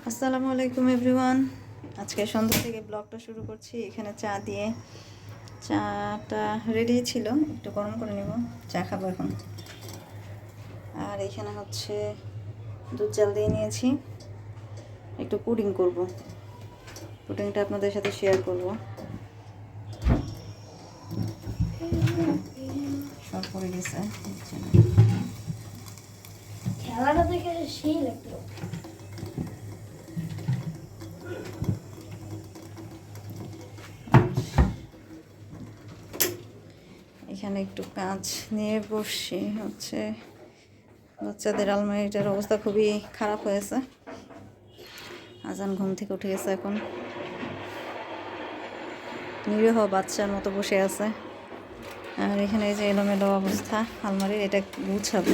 আসসালামু আলাইকুম এভরিওয়ান। আজকে সন্ধ্যা থেকে ব্লগটা শুরু করছি। এখানে চা দিয়ে, চাটা রেডি ছিল, একটু গরম করে নেব, চা খাবো এখন। আর এখানে হচ্ছে দুধ জাল দিয়ে নিয়েছি, একটু পুডিং করব। পুডিংটা আপনাদের সাথে শেয়ার করব। সব পড়ে গেছে, খেলাটা দেখে সেই লাগলো। এখানে একটু কাজ নিয়ে বসছি। হচ্ছে বাচ্চাদের আলমারিটার অবস্থা খুবই খারাপ হয়েছে। আজান ঘুম থেকে উঠে গেছে, এখন নিরীহ বাচ্চার মতো বসে আছে। আর এখানে এই যে এলোমেলো অবস্থা আলমারির, এটা গুছাবো,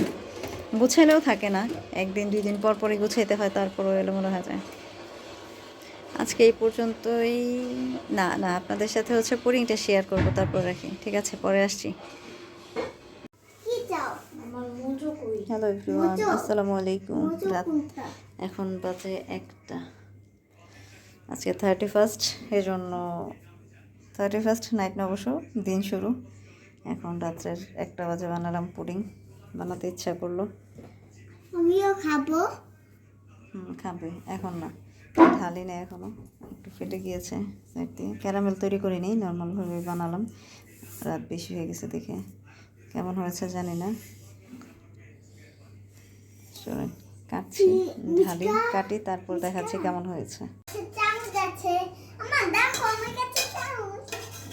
গুছাইলেও থাকে না, একদিন দুই দিন পর পরই গুছাইতে হয়, তারপরও এলোমেলো হয়ে যায়। আজকে এই পর্যন্তই। না না, আপনাদের সাথে হচ্ছে পুডিংটা শেয়ার করবো, তারপর রাখি। ঠিক আছে, পরে আসছি। হ্যালো এভরিওয়ান, আসসালামু আলাইকুম। রাত এখন বাজে 1টা। আজকে 31st, এই জন্য 31st নাইট না, অবশ্য দিন শুরু। এখন রাত্রের 1টা বাজে বানালাম পুডিং, বানাতে ইচ্ছা করলো। আমিও খাবো। খাবে এখন না, ঢালি না এখনো, একটু ফেটে গিয়েছে সাইড দিয়ে। ক্যারামেল তৈরি করিনি, নর্মালভাবে বানালাম। রাত বেশি হয়ে গেছে দেখে। কেমন হয়েছে জানি না। চলেন কাটছি, ঢালি, কাটি, তারপর দেখাচ্ছি কেমন হয়েছে।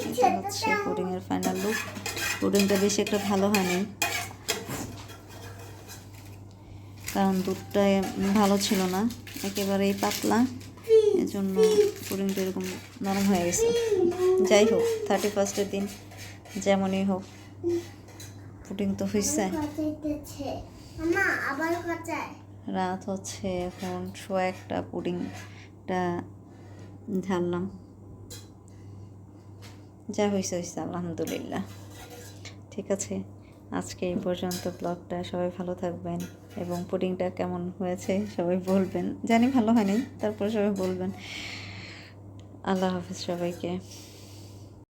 এটা হচ্ছে পুডিংয়ের ফাইনাল লুক। পুডিংটা বেশি একটা ভালো হয়নি, কারণ দুধটা ভালো ছিল না, একেবারেই পাতলা, এজন্য পুডিংটা এরকম নরম হয়ে গেছে। যাই হোক, 31st দিন যেমনই হোক, পুডিং তো হয়েছে। রাত হচ্ছে এখন 1:15, পুডিংটা ঢাললাম। যা হয়েছে হয়েছে, আলহামদুলিল্লাহ। ঠিক আছে, আজকে এই পর্যন্ত ব্লগটা। সবাই ভালো থাকবেন, এবং পুডিংটা কেমন হয়েছে সবাই বলবেন। জানি ভালো হয়নি, তারপরে সবাই বলবেন। আল্লাহ হাফেজ সবাইকে।